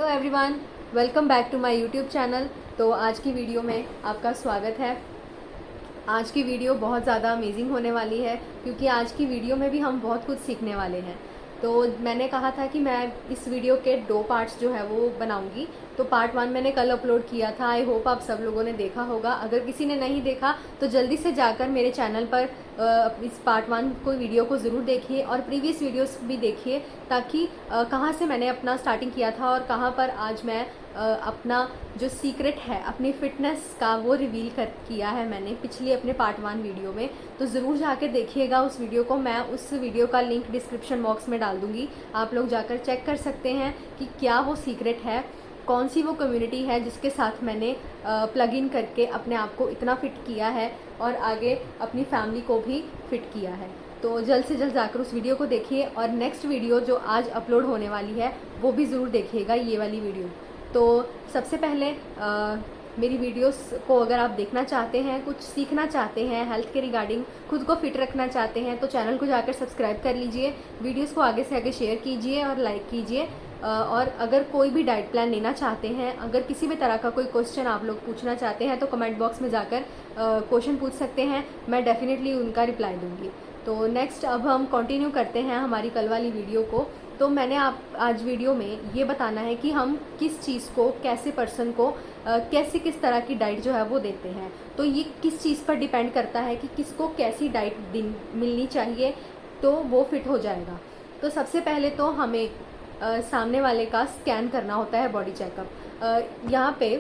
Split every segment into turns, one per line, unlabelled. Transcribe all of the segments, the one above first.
Hello everyone, welcome back to my YouTube channel. तो आज की वीडियो में आपका स्वागत है। आज की वीडियो बहुत ज़्यादा अमेजिंग होने वाली है क्योंकि आज की वीडियो में भी हम बहुत कुछ सीखने वाले हैं। तो मैंने कहा था कि मैं इस वीडियो के 2 पार्ट्स जो है वो बनाऊंगी। तो पार्ट 1 मैंने कल अपलोड किया था। आई होप आप सब लोगों ने देखा होगा। अगर किसी ने नहीं देखा तो जल्दी से जाकर मेरे चैनल पर इस पार्ट 1 को वीडियो को ज़रूर देखिए और प्रीवियस वीडियोस भी देखिए, ताकि कहाँ से मैंने अपना स्टार्टिंग किया था और कहाँ पर आज मैं अपना जो सीक्रेट है अपनी फ़िटनेस का वो रिवील किया है मैंने पिछली अपने पार्ट 1 वीडियो में। तो ज़रूर जाकर देखिएगा उस वीडियो को। मैं उस वीडियो का लिंक डिस्क्रिप्शन बॉक्स में डाल दूँगी, आप लोग जाकर चेक कर सकते हैं कि क्या वो सीक्रेट है, कौन सी वो कम्युनिटी है जिसके साथ मैंने प्लग इन करके अपने आप को इतना फ़िट किया है और आगे अपनी फैमिली को भी फ़िट किया है। तो जल्द से जल्द जाकर उस वीडियो को देखिए और नेक्स्ट वीडियो जो आज अपलोड होने वाली है वो भी ज़रूर देखिएगा, ये वाली वीडियो। तो सबसे पहले मेरी वीडियोस को अगर आप देखना चाहते हैं, कुछ सीखना चाहते हैं हेल्थ के रिगार्डिंग, खुद को फिट रखना चाहते हैं, तो चैनल को जाकर सब्सक्राइब कर लीजिए, वीडियोस को आगे से आगे शेयर कीजिए और लाइक कीजिए। और अगर कोई भी डाइट प्लान लेना चाहते हैं, अगर किसी भी तरह का कोई क्वेश्चन आप लोग पूछना चाहते हैं तो कमेंट बॉक्स में जाकर क्वेश्चन पूछ सकते हैं, मैं डेफिनेटली उनका रिप्लाई दूँगी। तो नेक्स्ट अब हम कंटिन्यू करते हैं हमारी कल वाली वीडियो को। तो मैंने आज वीडियो में ये बताना है कि हम किस चीज़ को, कैसे पर्सन को कैसे किस तरह की डाइट जो है वो देते हैं। तो ये किस चीज़ पर डिपेंड करता है कि किसको कैसी डाइट दिन मिलनी चाहिए तो वो फिट हो जाएगा। तो सबसे पहले तो हमें सामने वाले का स्कैन करना होता है, बॉडी चेकअप। यहाँ पे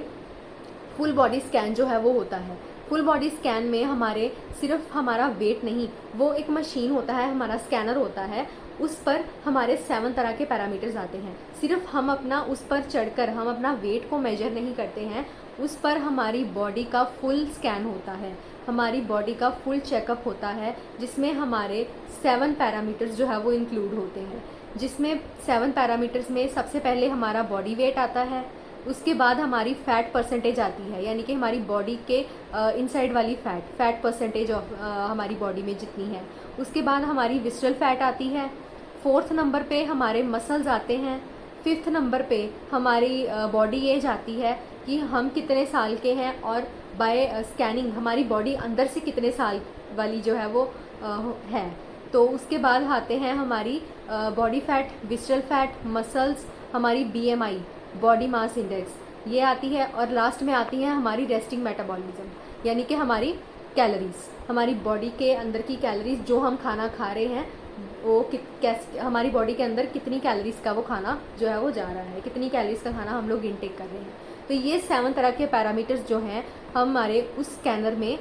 फुल बॉडी स्कैन जो है वो होता है। फुल बॉडी स्कैन में हमारे सिर्फ हमारा वेट नहीं, वो एक मशीन होता है, हमारा स्कैनर होता है, उस पर हमारे 7 तरह के पैरामीटर्स आते हैं। सिर्फ हम अपना उस पर चढ़कर हम अपना वेट को मेजर नहीं करते हैं, उस पर हमारी बॉडी का फुल स्कैन होता है, हमारी बॉडी का फुल चेकअप होता है, जिसमें हमारे 7 पैरामीटर्स जो है वो इंक्लूड होते हैं। जिसमें 7 पैरामीटर्स में सबसे पहले हमारा बॉडी वेट आता है, उसके बाद हमारी फ़ैट परसेंटेज आती है, यानी कि हमारी बॉडी के इनसाइड वाली फ़ैट परसेंटेज ऑफ हमारी बॉडी में जितनी है। उसके बाद हमारी विस्ट्रल फैट आती है। 4th नंबर पे हमारे मसल्स आते हैं। 5th नंबर पे हमारी बॉडी एज आती है कि हम कितने साल के हैं और बाय स्कैनिंग हमारी बॉडी अंदर से कितने साल वाली जो है वो है। तो उसके बाद आते हैं हमारी बॉडी फैट, विस्ट्रल फैट, मसल्स, हमारी BMI, बॉडी मास इंडेक्स ये आती है, और लास्ट में आती है हमारी रेस्टिंग मेटाबॉलिज्म, यानी कि हमारी कैलोरीज, हमारी बॉडी के अंदर की कैलोरीज, जो हम खाना खा रहे हैं वो कैसे हमारी बॉडी के अंदर कितनी कैलोरीज का वो खाना जो है वो जा रहा है, कितनी कैलोरीज का खाना हम लोग इनटेक कर रहे हैं। तो ये 7 तरह के पैरामीटर्स जो हैं हमारे उस स्कैनर में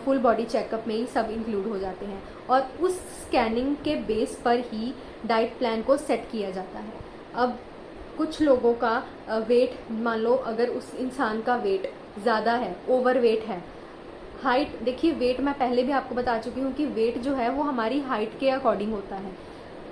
फुल बॉडी चेकअप में ही सब इंक्लूड हो जाते हैं, और उस स्कैनिंग के बेस पर ही डाइट प्लान को सेट किया जाता है। अब कुछ लोगों का वेट, मान लो अगर उस इंसान का वेट ज़्यादा है, ओवर वेट है, हाइट, देखिए वेट मैं पहले भी आपको बता चुकी हूँ कि वेट जो है वो हमारी हाइट के अकॉर्डिंग होता है,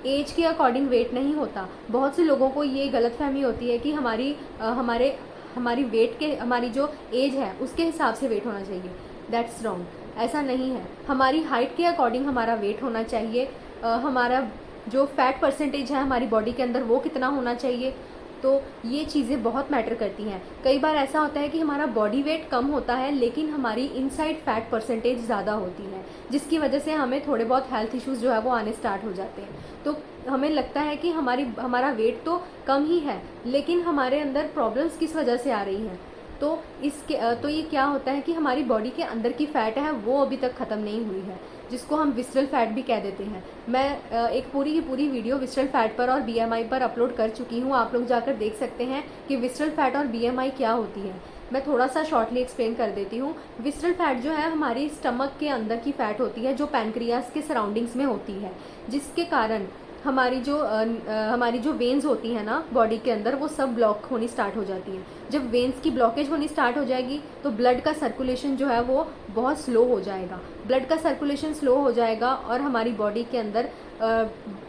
एज के अकॉर्डिंग वेट नहीं होता। बहुत से लोगों को ये गलतफहमी होती है कि हमारी वेट के, हमारी जो एज है उसके हिसाब से वेट होना चाहिए। दैट्स रॉन्ग, ऐसा नहीं है। हमारी हाइट के अकॉर्डिंग हमारा वेट होना चाहिए। हमारा जो फैट परसेंटेज है हमारी बॉडी के अंदर वो कितना होना चाहिए। तो ये चीज़ें बहुत मैटर करती हैं। कई बार ऐसा होता है कि हमारा बॉडी वेट कम होता है लेकिन हमारी इनसाइड फैट परसेंटेज ज़्यादा होती है, जिसकी वजह से हमें थोड़े बहुत हेल्थ इश्यूज़ जो है वो आने स्टार्ट हो जाते हैं। तो हमें लगता है कि हमारा वेट तो कम ही है, लेकिन हमारे अंदर प्रॉब्लम्स किस वजह से आ रही हैं। तो ये क्या होता है कि हमारी बॉडी के अंदर की फ़ैट है वो अभी तक ख़त्म नहीं हुई है, जिसको हम विस्ट्रल फैट भी कह देते हैं। मैं एक पूरी की पूरी वीडियो विस्ट्रल फैट पर और BMI पर अपलोड कर चुकी हूँ, आप लोग जाकर देख सकते हैं कि विस्ट्रल फैट और BMI क्या होती है। मैं थोड़ा सा शॉर्टली एक्सप्लेन कर देती हूँ। विस्ट्रल फैट जो है हमारी स्टमक के अंदर की फ़ैट होती है, जो पैनक्रियास के सराउंडिंग्स में होती है, जिसके कारण हमारी जो वेन्स होती हैं ना बॉडी के अंदर, वो सब ब्लॉक होनी स्टार्ट हो जाती हैं। जब वेन्स की ब्लॉकेज होनी स्टार्ट हो जाएगी तो ब्लड का सर्कुलेशन जो है वो बहुत स्लो हो जाएगा। ब्लड का सर्कुलेशन स्लो हो जाएगा और हमारी बॉडी के अंदर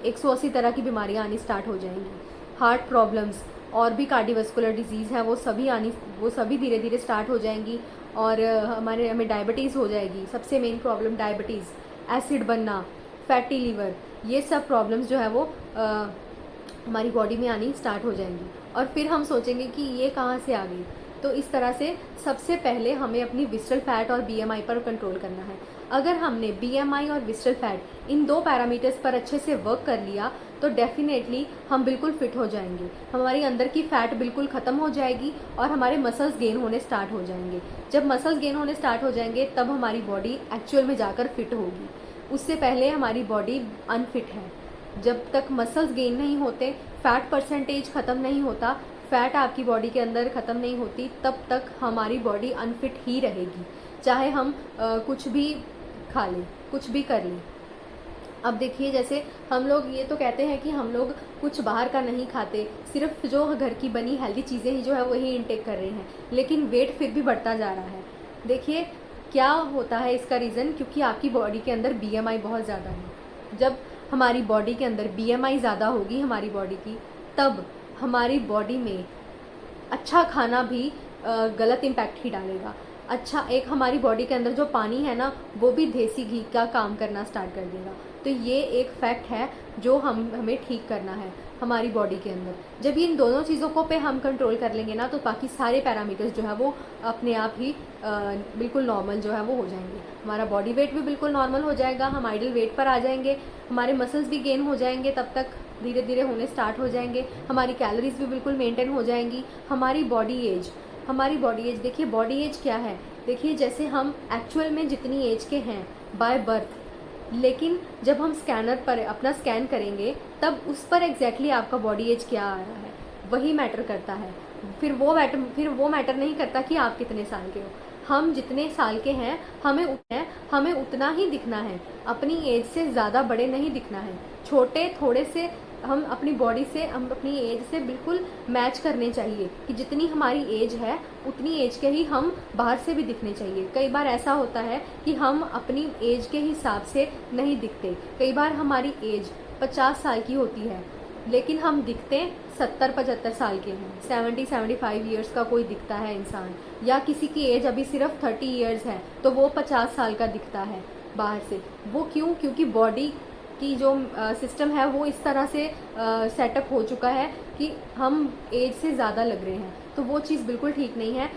180 तरह की बीमारियां आनी स्टार्ट हो जाएंगी। हार्ट प्रॉब्लम्स और भी कार्डियोवैस्कुलर डिजीज़ है वो सभी धीरे धीरे स्टार्ट हो जाएंगी, और हमें डायबिटीज़ हो जाएगी। सबसे मेन प्रॉब्लम डायबिटीज़, एसिड बनना, फैटी लीवर, ये सब प्रॉब्लम्स जो है वो हमारी बॉडी में आनी स्टार्ट हो जाएंगी और फिर हम सोचेंगे कि ये कहाँ से आ गई। तो इस तरह से सबसे पहले हमें अपनी विस्टरल फैट और बीएमआई पर कंट्रोल करना है। अगर हमने बीएमआई और विस्टरल फैट इन 2 पैरामीटर्स पर अच्छे से वर्क कर लिया तो डेफिनेटली हम बिल्कुल फिट हो जाएंगे, हमारी अंदर की फैट बिल्कुल ख़त्म हो जाएगी और हमारे मसल्स गेन होने स्टार्ट हो जाएंगे। जब मसल्स गेन होने स्टार्ट हो जाएंगे तब हमारी बॉडी एक्चुअल में जाकर फिट होगी। उससे पहले हमारी बॉडी अनफिट है। जब तक मसल्स गेन नहीं होते, फैट परसेंटेज ख़त्म नहीं होता, फैट आपकी बॉडी के अंदर ख़त्म नहीं होती, तब तक हमारी बॉडी अनफिट ही रहेगी, चाहे हम कुछ भी खा लें, कुछ भी कर लें। अब देखिए, जैसे हम लोग ये तो कहते हैं कि हम लोग कुछ बाहर का नहीं खाते, सिर्फ जो घर की बनी हेल्दी चीज़ें ही जो है वही इंटेक कर रहे हैं, लेकिन वेट फिर भी बढ़ता जा रहा है। देखिए क्या होता है इसका रीज़न, क्योंकि आपकी बॉडी के अंदर बीएमआई बहुत ज़्यादा है। जब हमारी बॉडी के अंदर बीएमआई ज़्यादा होगी हमारी बॉडी की, तब हमारी बॉडी में अच्छा खाना भी गलत इम्पैक्ट ही डालेगा। अच्छा, एक हमारी बॉडी के अंदर जो पानी है ना, वो भी देसी घी का काम करना स्टार्ट कर देगा। तो ये एक फैक्ट है जो हमें ठीक करना है हमारी बॉडी के अंदर। जब इन दोनों चीज़ों को पे हम कंट्रोल कर लेंगे ना, तो बाकी सारे पैरामीटर्स जो है वो अपने आप ही बिल्कुल नॉर्मल जो है वो हो जाएंगे। हमारा बॉडी वेट भी बिल्कुल नॉर्मल हो जाएगा, हम आइडल वेट पर आ जाएंगे, हमारे मसल्स भी गेन हो जाएंगे, तब तक धीरे धीरे होने स्टार्ट हो जाएंगे, हमारी कैलोरीज भी बिल्कुल मेंटेन हो जाएंगी। हमारी बॉडी एज देखिए, बॉडी एज क्या है, देखिए जैसे हम एक्चुअल में जितनी एज के हैं बाय बर्थ, लेकिन जब हम स्कैनर पर अपना स्कैन करेंगे तब उस पर एग्जैक्टली आपका बॉडी एज क्या आ रहा है वही मैटर करता है। फिर वो मैटर नहीं करता कि आप कितने साल के हो। हम जितने साल के हैं हमें उतना ही दिखना है, अपनी एज से ज़्यादा बड़े नहीं दिखना है। छोटे थोड़े से हम अपनी बॉडी से, हम अपनी एज से बिल्कुल मैच करने चाहिए कि जितनी हमारी एज है उतनी एज के ही हम बाहर से भी दिखने चाहिए। कई बार ऐसा होता है कि हम अपनी एज के हिसाब से नहीं दिखते। कई बार हमारी एज 50 साल की होती है लेकिन हम दिखते 70-75 साल के हैं। 70-75 ईयर्स का कोई दिखता है इंसान, या किसी की एज अभी सिर्फ 30 ईयर्स है तो वो 50 साल का दिखता है बाहर से। वो क्यों? क्योंकि बॉडी की जो सिस्टम है वो इस तरह से सेटअप हो चुका है कि हम एज से ज़्यादा लग रहे हैं, तो वो चीज़ बिल्कुल ठीक नहीं है।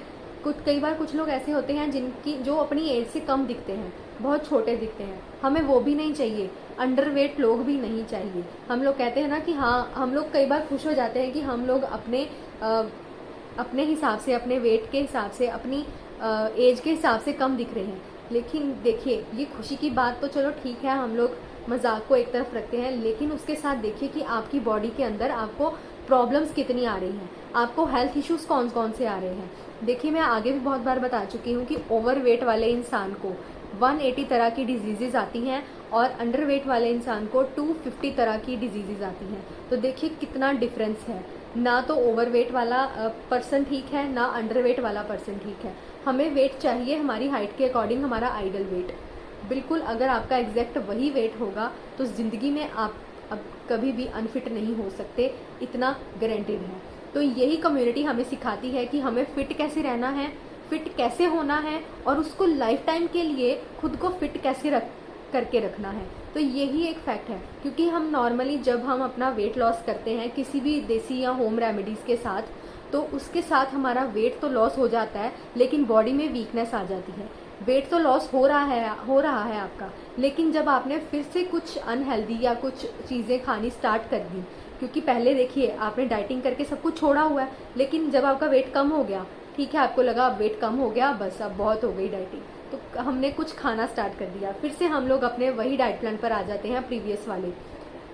कई बार कुछ लोग ऐसे होते हैं जिनकी जो अपनी एज से कम दिखते हैं, बहुत छोटे दिखते हैं, हमें वो भी नहीं चाहिए। अंडरवेट लोग भी नहीं चाहिए। हम लोग कहते हैं ना कि हाँ, हम लोग कई बार खुश हो जाते हैं कि हम लोग अपने हिसाब से, अपने वेट के हिसाब से, अपनी एज के हिसाब से कम दिख रहे हैं। लेकिन देखिए, ये खुशी की बात तो चलो ठीक है, हम लोग मजाक को एक तरफ रखते हैं, लेकिन उसके साथ देखिए कि आपकी बॉडी के अंदर आपको प्रॉब्लम्स कितनी आ रही हैं, आपको हेल्थ इश्यूज कौन कौन से आ रहे हैं। देखिए, मैं आगे भी बहुत बार बता चुकी हूँ कि ओवरवेट वाले इंसान को 180 तरह की डिजीजेज आती हैं और अंडरवेट वाले इंसान को 250 तरह की डिजीजेज आती हैं। तो देखिए कितना डिफरेंस है। ना तो ओवरवेट वाला पर्सन ठीक है, ना अंडरवेट वाला पर्सन ठीक है। हमें वेट चाहिए हमारी हाइट के अकॉर्डिंग, हमारा आइडल वेट। बिल्कुल, अगर आपका एग्जैक्ट वही वेट होगा तो ज़िंदगी में आप अब कभी भी अनफिट नहीं हो सकते, इतना गारंटेड है। तो यही कम्युनिटी हमें सिखाती है कि हमें फिट कैसे रहना है, फिट कैसे होना है, और उसको लाइफ टाइम के लिए खुद को फिट कैसे करके रखना है। तो यही एक फैक्ट है, क्योंकि हम नॉर्मली जब हम अपना वेट लॉस करते हैं किसी भी देसी या होम रेमेडीज़ के साथ, तो उसके साथ हमारा वेट तो लॉस हो जाता है, लेकिन बॉडी में वीकनेस आ जाती है। वेट तो लॉस हो रहा है आपका, लेकिन जब आपने फिर से कुछ अनहेल्दी या कुछ चीज़ें खानी स्टार्ट कर दी, क्योंकि पहले देखिए आपने डाइटिंग करके सब कुछ छोड़ा हुआ है, लेकिन जब आपका वेट कम हो गया, ठीक है, आपको लगा अब वेट कम हो गया, बस अब बहुत हो गई डाइटिंग, तो हमने कुछ खाना स्टार्ट कर दिया, फिर से हम लोग अपने वही डाइट प्लान पर आ जाते हैं प्रीवियस वाले।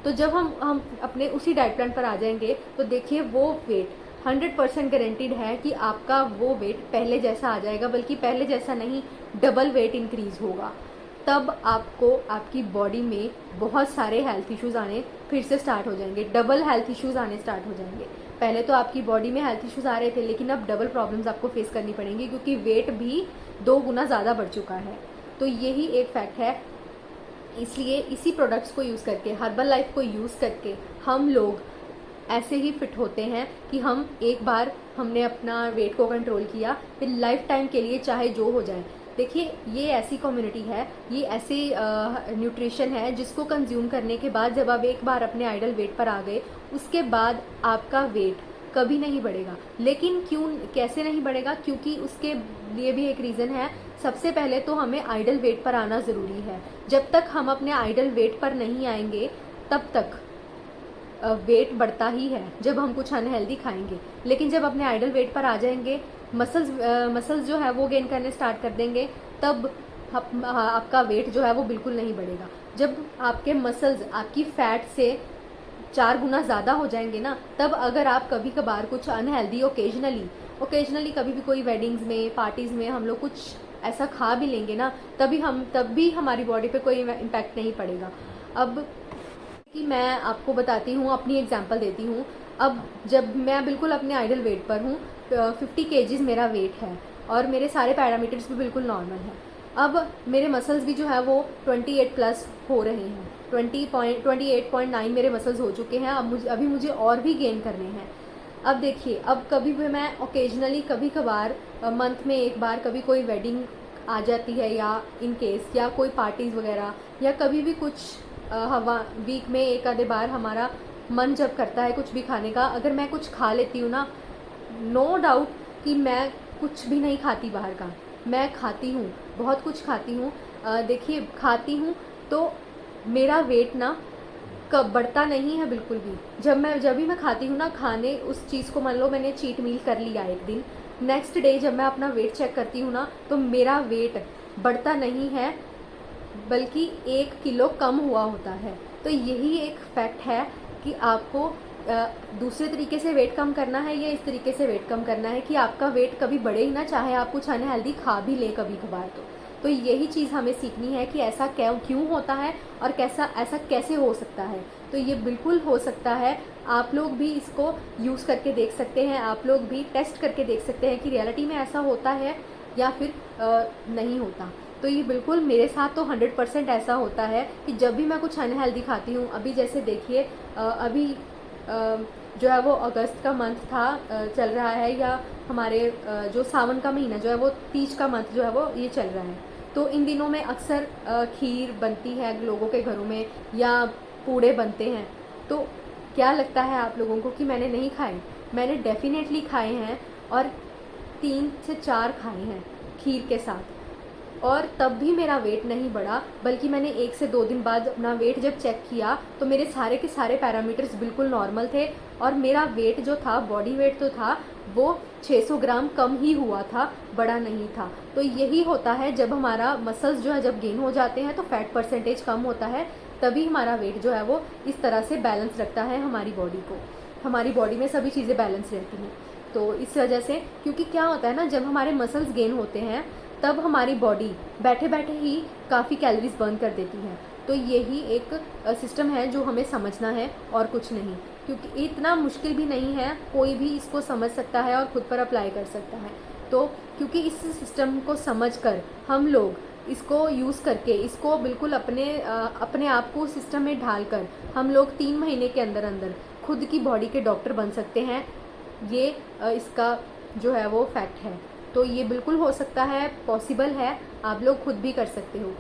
तो जब हम अपने उसी डाइट प्लान पर आ जाएंगे तो देखिए वो वेट 100% गारंटीड है कि आपका वो वेट पहले जैसा आ जाएगा, बल्कि पहले जैसा नहीं, डबल वेट इंक्रीज होगा। तब आपको आपकी बॉडी में बहुत सारे हेल्थ इश्यूज आने फिर से स्टार्ट हो जाएंगे, डबल हेल्थ इश्यूज आने स्टार्ट हो जाएंगे। पहले तो आपकी बॉडी में हेल्थ इश्यूज आ रहे थे, लेकिन अब डबल प्रॉब्लम्स आपको फेस करनी पड़ेंगी, क्योंकि वेट भी 2 गुना ज़्यादा बढ़ चुका है। तो यही एक फैक्ट है। इसलिए इसी प्रोडक्ट्स को यूज़ करके, हर्बल लाइफ को यूज़ करके हम लोग ऐसे ही फिट होते हैं कि हम एक बार हमने अपना वेट को कंट्रोल किया, फिर लाइफ टाइम के लिए चाहे जो हो जाए। देखिए, ये ऐसी कम्युनिटी है, ये ऐसी न्यूट्रिशन है जिसको कंज्यूम करने के बाद जब आप एक बार अपने आइडल वेट पर आ गए उसके बाद आपका वेट कभी नहीं बढ़ेगा। लेकिन क्यों, कैसे नहीं बढ़ेगा? क्योंकि उसके लिए भी एक रीज़न है। सबसे पहले तो हमें आइडल वेट पर आना ज़रूरी है। जब तक हम अपने आइडल वेट पर नहीं आएंगे तब तक वेट बढ़ता ही है जब हम कुछ अनहेल्दी खाएंगे। लेकिन जब अपने आइडल वेट पर आ जाएंगे, मसल्स जो है वो गेन करने स्टार्ट कर देंगे, तब आपका वेट जो है वो बिल्कुल नहीं बढ़ेगा। जब आपके मसल्स आपकी फैट से 4 गुना ज़्यादा हो जाएंगे ना, तब अगर आप कभी कभार कुछ अनहेल्दी ओकेजनली कभी भी कोई वेडिंग्स में, पार्टीज़ में हम लोग कुछ ऐसा खा भी लेंगे ना, तब भी हमारी बॉडी पे कोई इम्पैक्ट नहीं पड़ेगा। अब कि मैं आपको बताती हूँ, अपनी एग्जांपल देती हूँ। अब जब मैं बिल्कुल अपने आइडल वेट पर हूँ, 50 केजीज़ मेरा वेट है और मेरे सारे पैरामीटर्स भी बिल्कुल नॉर्मल हैं। अब मेरे मसल्स भी जो है वो 28 प्लस हो रहे हैं, 28.9 मेरे मसल्स हो चुके हैं। अभी मुझे और भी गेन करने हैं। अब देखिए, अब कभी भी मैं ओकेजनली कभी कभार मंथ में एक बार कभी कोई वेडिंग आ जाती है, या इन केस या कोई पार्टीज़ वगैरह, या कभी भी कुछ हवा वीक में एक आधे बार हमारा मन जब करता है कुछ भी खाने का, अगर मैं कुछ खा लेती हूँ ना, नो डाउट कि मैं कुछ भी नहीं खाती बाहर का, मैं खाती हूँ, बहुत कुछ खाती हूँ। देखिए, खाती हूँ तो मेरा वेट ना कब बढ़ता नहीं है बिल्कुल भी। जब भी मैं खाती हूँ ना, खाने उस चीज़ को, मान लो मैंने चीट मील कर लिया एक दिन, नेक्स्ट डे जब मैं अपना वेट चेक करती हूँ ना, तो मेरा वेट बढ़ता नहीं है, बल्कि 1 किलो कम हुआ होता है। तो यही एक फैक्ट है कि आपको दूसरे तरीके से वेट कम करना है या इस तरीके से वेट कम करना है कि आपका वेट कभी बढ़े ही ना, चाहे आप कुछ अनहेल्दी खा भी ले कभी कभार। तो यही चीज़ हमें सीखनी है कि ऐसा क्यों होता है और ऐसा कैसे हो सकता है। तो ये बिल्कुल हो सकता है। आप लोग भी इसको यूज़ करके देख सकते हैं, आप लोग भी टेस्ट करके देख सकते हैं कि रियलिटी में ऐसा होता है या फिर नहीं होता। तो ये बिल्कुल मेरे साथ तो 100% ऐसा होता है कि जब भी मैं कुछ अनहेल्दी खाती हूँ, अभी जैसे देखिए, अभी जो है वो अगस्त का मंथ था, चल रहा है, या हमारे जो सावन का महीना जो है वो तीज का मंथ जो है वो ये चल रहा है। तो इन दिनों में अक्सर खीर बनती है लोगों के घरों में, या पूड़े बनते हैं। तो क्या लगता है आप लोगों को कि मैंने नहीं खाए? मैंने डेफिनेटली खाए हैं, और 3 से 4 खाए हैं खीर के साथ, और तब भी मेरा वेट नहीं बढ़ा, बल्कि मैंने 1 से 2 दिन बाद अपना वेट जब चेक किया तो मेरे सारे के सारे पैरामीटर्स बिल्कुल नॉर्मल थे, और मेरा वेट जो था, बॉडी वेट तो था, वो 600 ग्राम कम ही हुआ था, बड़ा नहीं था। तो यही होता है, जब हमारा मसल्स जो है जब गेन हो जाते हैं तो फैट परसेंटेज कम होता है, तभी हमारा वेट जो है वो इस तरह से बैलेंस रखता है हमारी बॉडी को। हमारी बॉडी में सभी चीज़ें बैलेंस रहती हैं। तो इस वजह से, क्योंकि क्या होता है ना, जब हमारे मसल्स गेन होते हैं तब हमारी बॉडी बैठे बैठे ही काफ़ी कैलोरीज बर्न कर देती है। तो यही एक सिस्टम है जो हमें समझना है, और कुछ नहीं। क्योंकि इतना मुश्किल भी नहीं है, कोई भी इसको समझ सकता है और खुद पर अप्लाई कर सकता है। तो क्योंकि इस सिस्टम को समझकर हम लोग इसको यूज़ करके, इसको बिल्कुल अपने आप को सिस्टम में ढालकर हम लोग 3 महीने के अंदर अंदर खुद की बॉडी के डॉक्टर बन सकते हैं। ये इसका जो है वो फैक्ट है। तो ये बिल्कुल हो सकता है, पॉसिबल है, आप लोग खुद भी कर सकते हो।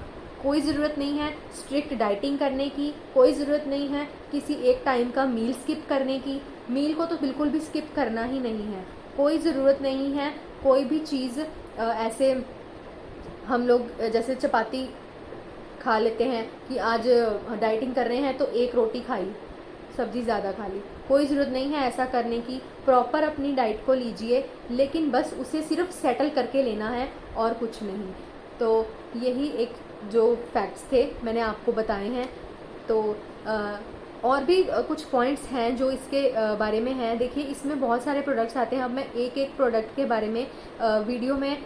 कोई ज़रूरत नहीं है स्ट्रिक्ट डाइटिंग करने की, कोई ज़रूरत नहीं है किसी एक टाइम का मील स्किप करने की। मील को तो बिल्कुल भी स्किप करना ही नहीं है, कोई ज़रूरत नहीं है। कोई भी चीज़ ऐसे हम लोग जैसे चपाती खा लेते हैं कि आज डाइटिंग कर रहे हैं तो 1 रोटी खाई, सब्ज़ी ज़्यादा खा ली, कोई ज़रूरत नहीं है ऐसा करने की। प्रॉपर अपनी डाइट को लीजिए, लेकिन बस उसे सिर्फ सेटल करके लेना है और कुछ नहीं। तो यही एक जो फैक्ट्स थे मैंने आपको बताए हैं। तो और भी कुछ पॉइंट्स हैं जो इसके बारे में हैं। देखिए, इसमें बहुत सारे प्रोडक्ट्स आते हैं। अब मैं एक एक प्रोडक्ट के बारे में वीडियो में,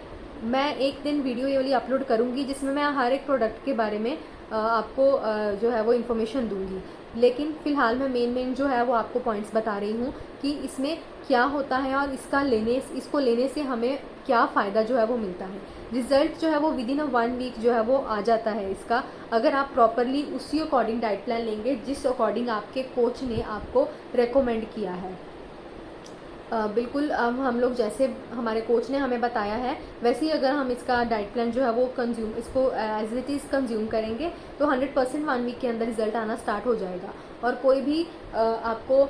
मैं एक दिन वीडियो ये वाली अपलोड करूँगी जिसमें मैं हर एक प्रोडक्ट के बारे में आपको जो है वो इन्फॉर्मेशन दूंगी। लेकिन फ़िलहाल मैं मेन जो है वो आपको पॉइंट्स बता रही हूँ कि इसमें क्या होता है और इसको लेने से हमें क्या फ़ायदा जो है वो मिलता है। रिज़ल्ट जो है वो विदिन 1 वीक जो है वो आ जाता है इसका, अगर आप प्रॉपरली उसी अकॉर्डिंग डाइट प्लान लेंगे जिस अकॉर्डिंग आपके कोच ने आपको रेकमेंड किया है। बिल्कुल हम लोग जैसे हमारे कोच ने हमें बताया है वैसे ही अगर हम इसका डाइट प्लान जो है वो इसको एज इट इज़ कंज्यूम करेंगे तो 100% 1 वीक के अंदर रिजल्ट आना स्टार्ट हो जाएगा। और कोई भी आपको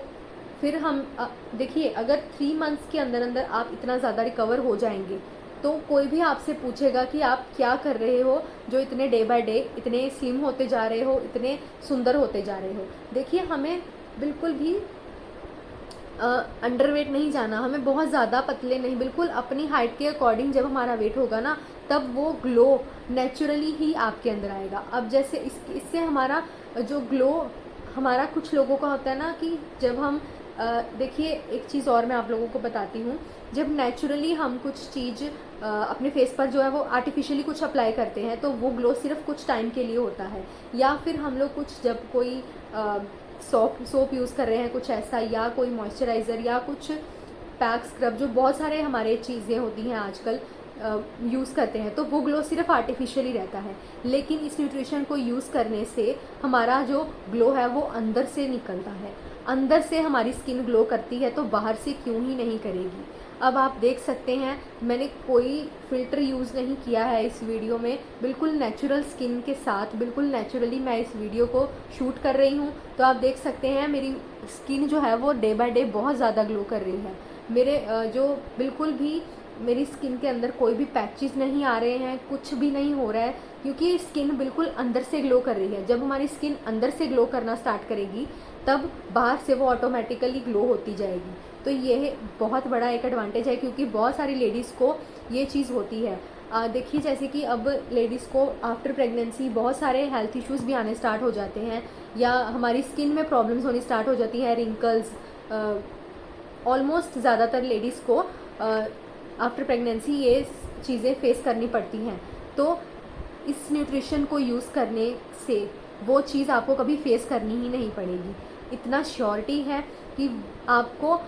फिर हम देखिए, अगर 3 मंथ्स के अंदर अंदर आप इतना ज़्यादा रिकवर हो जाएंगे तो कोई भी आपसे पूछेगा कि आप क्या कर रहे हो, जो इतने डे बाय डे इतने स्लिम होते जा रहे हो, इतने सुंदर होते जा रहे हो। देखिए, हमें बिल्कुल भी अंडरवेट नहीं जाना, हमें बहुत ज़्यादा पतले नहीं, बिल्कुल अपनी हाइट के अकॉर्डिंग जब हमारा वेट होगा ना, तब वो ग्लो नेचुरली ही आपके अंदर आएगा। अब जैसे इससे हमारा जो ग्लो, हमारा कुछ लोगों का होता है ना कि जब हम देखिए, एक चीज़ और मैं आप लोगों को बताती हूँ। जब नेचुरली हम कुछ चीज़ अपने फेस पर जो है वो आर्टिफिशियली कुछ अप्लाई करते हैं, तो वो ग्लो सिर्फ कुछ टाइम के लिए होता है। या फिर हम लोग कुछ जब कोई सोप यूज़ कर रहे हैं कुछ ऐसा, या कोई मॉइस्चराइज़र या कुछ पैक स्क्रब, जो बहुत सारे हमारे चीज़ें होती हैं आजकल यूज़ करते हैं, तो वो ग्लो सिर्फ आर्टिफिशियली रहता है। लेकिन इस न्यूट्रिशन को यूज़ करने से हमारा जो ग्लो है वो अंदर से निकलता है, अंदर से हमारी स्किन ग्लो करती है, तो बाहर से क्यों ही नहीं करेगी। अब आप देख सकते हैं, मैंने कोई फ़िल्टर यूज़ नहीं किया है इस वीडियो में, बिल्कुल नेचुरल स्किन के साथ बिल्कुल नेचुरली मैं इस वीडियो को शूट कर रही हूँ। तो आप देख सकते हैं मेरी स्किन जो है वो डे बाय डे बहुत ज़्यादा ग्लो कर रही है। मेरे जो बिल्कुल भी मेरी स्किन के अंदर कोई भी पैचेस नहीं आ रहे हैं, कुछ भी नहीं हो रहा है, क्योंकि स्किन बिल्कुल अंदर से ग्लो कर रही है। जब हमारी स्किन अंदर से ग्लो करना स्टार्ट करेगी, तब बाहर से वो ऑटोमेटिकली ग्लो होती जाएगी। तो ये बहुत बड़ा एक एडवांटेज है, क्योंकि बहुत सारी लेडीज़ को ये चीज़ होती है। देखिए, जैसे कि अब लेडीज़ को आफ्टर प्रेगनेंसी बहुत सारे हेल्थ इश्यूज़ भी आने स्टार्ट हो जाते हैं, या हमारी स्किन में प्रॉब्लम्स होनी स्टार्ट हो जाती है, रिंकल्स। ऑलमोस्ट ज़्यादातर लेडीज़ को आफ्टर प्रेगनेंसी ये चीज़ें फेस करनी पड़ती हैं। तो इस न्यूट्रिशन को यूज़ करने से वो चीज़ आपको कभी फेस करनी ही नहीं पड़ेगी। इतना श्योरिटी है कि आपको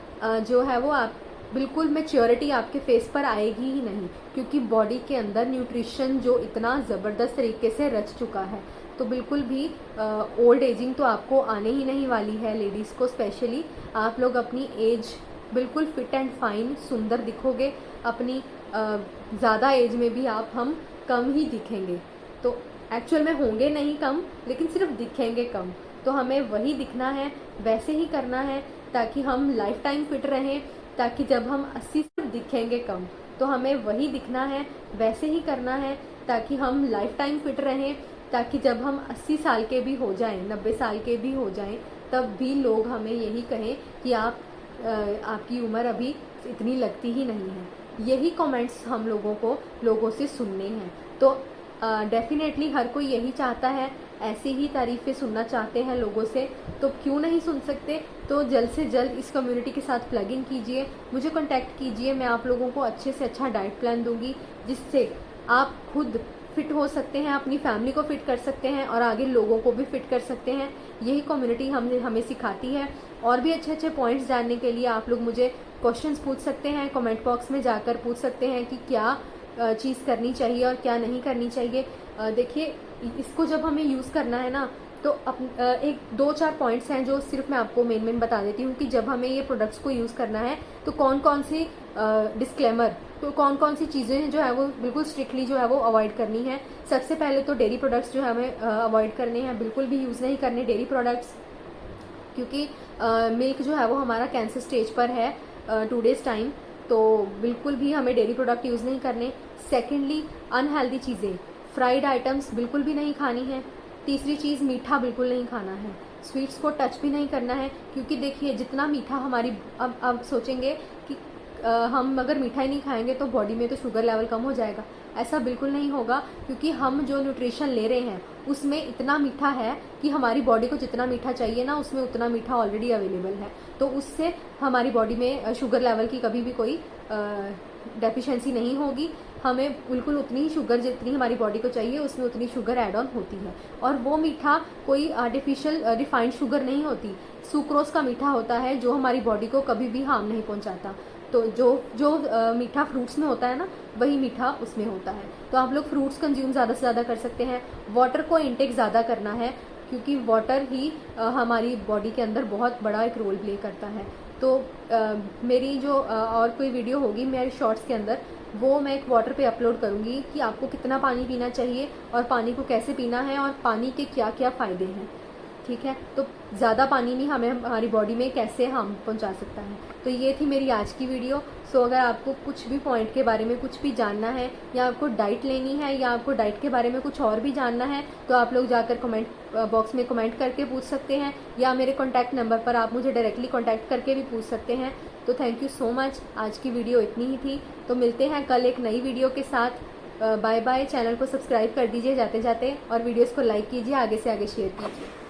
जो है वो आप बिल्कुल मैच्योरिटी आपके फेस पर आएगी ही नहीं, क्योंकि बॉडी के अंदर न्यूट्रिशन जो इतना ज़बरदस्त तरीके से रच चुका है। तो बिल्कुल भी ओल्ड एजिंग तो आपको आने ही नहीं वाली है। लेडीज़ को स्पेशली, आप लोग अपनी एज बिल्कुल फिट एंड फाइन सुंदर दिखोगे। अपनी ज़्यादा एज में भी हम कम ही दिखेंगे। तो एक्चुअल में होंगे नहीं कम, लेकिन सिर्फ दिखेंगे कम। तो हमें वही दिखना है, वैसे ही करना है, ताकि हम लाइफ टाइम फिट रहें, ताकि जब हम 80 से दिखेंगे कम, तो हमें वही दिखना है, वैसे ही करना है, ताकि हम लाइफ टाइम फिट रहें, ताकि जब हम 80 साल के भी हो जाएं, 90 साल के भी हो जाएं, तब भी लोग हमें यही कहें कि आपकी उम्र अभी इतनी लगती ही नहीं है। यही कमेंट्स हम लोगों से सुनने हैं। तो डेफिनेटली हर कोई यही चाहता है, ऐसे ही तारीफ़ें सुनना चाहते हैं लोगों से, तो क्यों नहीं सुन सकते। तो जल्द से जल्द इस कम्युनिटी के साथ प्लग इन कीजिए, मुझे कांटेक्ट कीजिए। मैं आप लोगों को अच्छे से अच्छा डाइट प्लान दूंगी, जिससे आप खुद फिट हो सकते हैं, अपनी फैमिली को फिट कर सकते हैं और आगे लोगों को भी फिट कर सकते हैं। यही कम्युनिटी हमें सिखाती है। और भी अच्छे अच्छे पॉइंट्स जानने के लिए आप लोग मुझे क्वेश्चंस पूछ सकते हैं, कमेंट बॉक्स में जाकर पूछ सकते हैं कि क्या चीज़ करनी चाहिए और क्या नहीं करनी चाहिए। देखिए, इसको जब हमें यूज़ करना है ना, तो एक 2-4 पॉइंट्स हैं जो सिर्फ मैं आपको मेन बता देती हूँ कि जब हमें ये प्रोडक्ट्स को यूज़ करना है तो कौन कौन सी डिस्क्लेमर, तो कौन कौन सी चीज़ें जो है वो बिल्कुल स्ट्रिक्टली जो है वो अवॉइड करनी है। सबसे पहले तो डेयरी प्रोडक्ट्स जो है हमें अवॉइड करने हैं, बिल्कुल भी यूज़ नहीं करने डेयरी प्रोडक्ट्स, क्योंकि मिल्क जो है वो हमारा कैंसर स्टेज पर है 2 डेज़ टाइम, तो बिल्कुल भी हमें डेयरी प्रोडक्ट यूज़ नहीं करने। सेकेंडली, अनहेल्दी चीज़ें, फ्राइड आइटम्स बिल्कुल भी नहीं खानी है। तीसरी चीज़, मीठा बिल्कुल नहीं खाना है, स्वीट्स को टच भी नहीं करना है, क्योंकि देखिए जितना मीठा हमारी, अब सोचेंगे कि हम अगर मीठा ही नहीं खाएंगे तो बॉडी में तो शुगर लेवल कम हो जाएगा। ऐसा बिल्कुल नहीं होगा, क्योंकि हम जो न्यूट्रिशन ले रहे हैं उसमें इतना मीठा है कि हमारी बॉडी को जितना मीठा चाहिए ना, उसमें उतना मीठा ऑलरेडी अवेलेबल है। तो उससे हमारी बॉडी में शुगर लेवल की कभी भी कोई डेफिशिएंसी नहीं होगी। हमें बिल्कुल उतनी ही शुगर जितनी हमारी बॉडी को चाहिए उसमें उतनी शुगर ऐड ऑन होती है। और वो मीठा कोई आर्टिफिशियल रिफाइंड शुगर नहीं होती, सुक्रोज का मीठा होता है, जो हमारी बॉडी को कभी भी हार्म नहीं पहुंचाता। तो जो मीठा फ्रूट्स में होता है ना, वही मीठा उसमें होता है। तो आप लोग फ्रूट्स कंज्यूम ज़्यादा से ज़्यादा कर सकते हैं। वाटर को इंटेक ज़्यादा करना है, क्योंकि वाटर ही हमारी बॉडी के अंदर बहुत बड़ा एक रोल प्ले करता है। तो मेरी जो और कोई वीडियो होगी मेरे शॉर्ट्स के अंदर, वो मैं एक वाटर पे अपलोड करूँगी कि आपको कितना पानी पीना चाहिए और पानी को कैसे पीना है और पानी के क्या क्या फ़ायदे हैं। ठीक है। तो ज़्यादा पानी भी हमें हमारी बॉडी में कैसे हार्म पहुंचा सकता है। तो ये थी मेरी आज की वीडियो। सो अगर आपको कुछ भी पॉइंट के बारे में कुछ भी जानना है, या आपको डाइट लेनी है, या आपको डाइट के बारे में कुछ और भी जानना है, तो आप लोग जाकर कमेंट बॉक्स में कमेंट करके पूछ सकते हैं, या मेरे कॉन्टैक्ट नंबर पर आप मुझे डायरेक्टली कॉन्टैक्ट करके भी पूछ सकते हैं। तो थैंक यू सो मच। आज की वीडियो इतनी ही थी। तो मिलते हैं कल एक नई वीडियो के साथ। Bye bye. चैनल को सब्सक्राइब कर दीजिए जाते जाते, और वीडियोस को लाइक कीजिए, आगे से आगे शेयर कीजिए।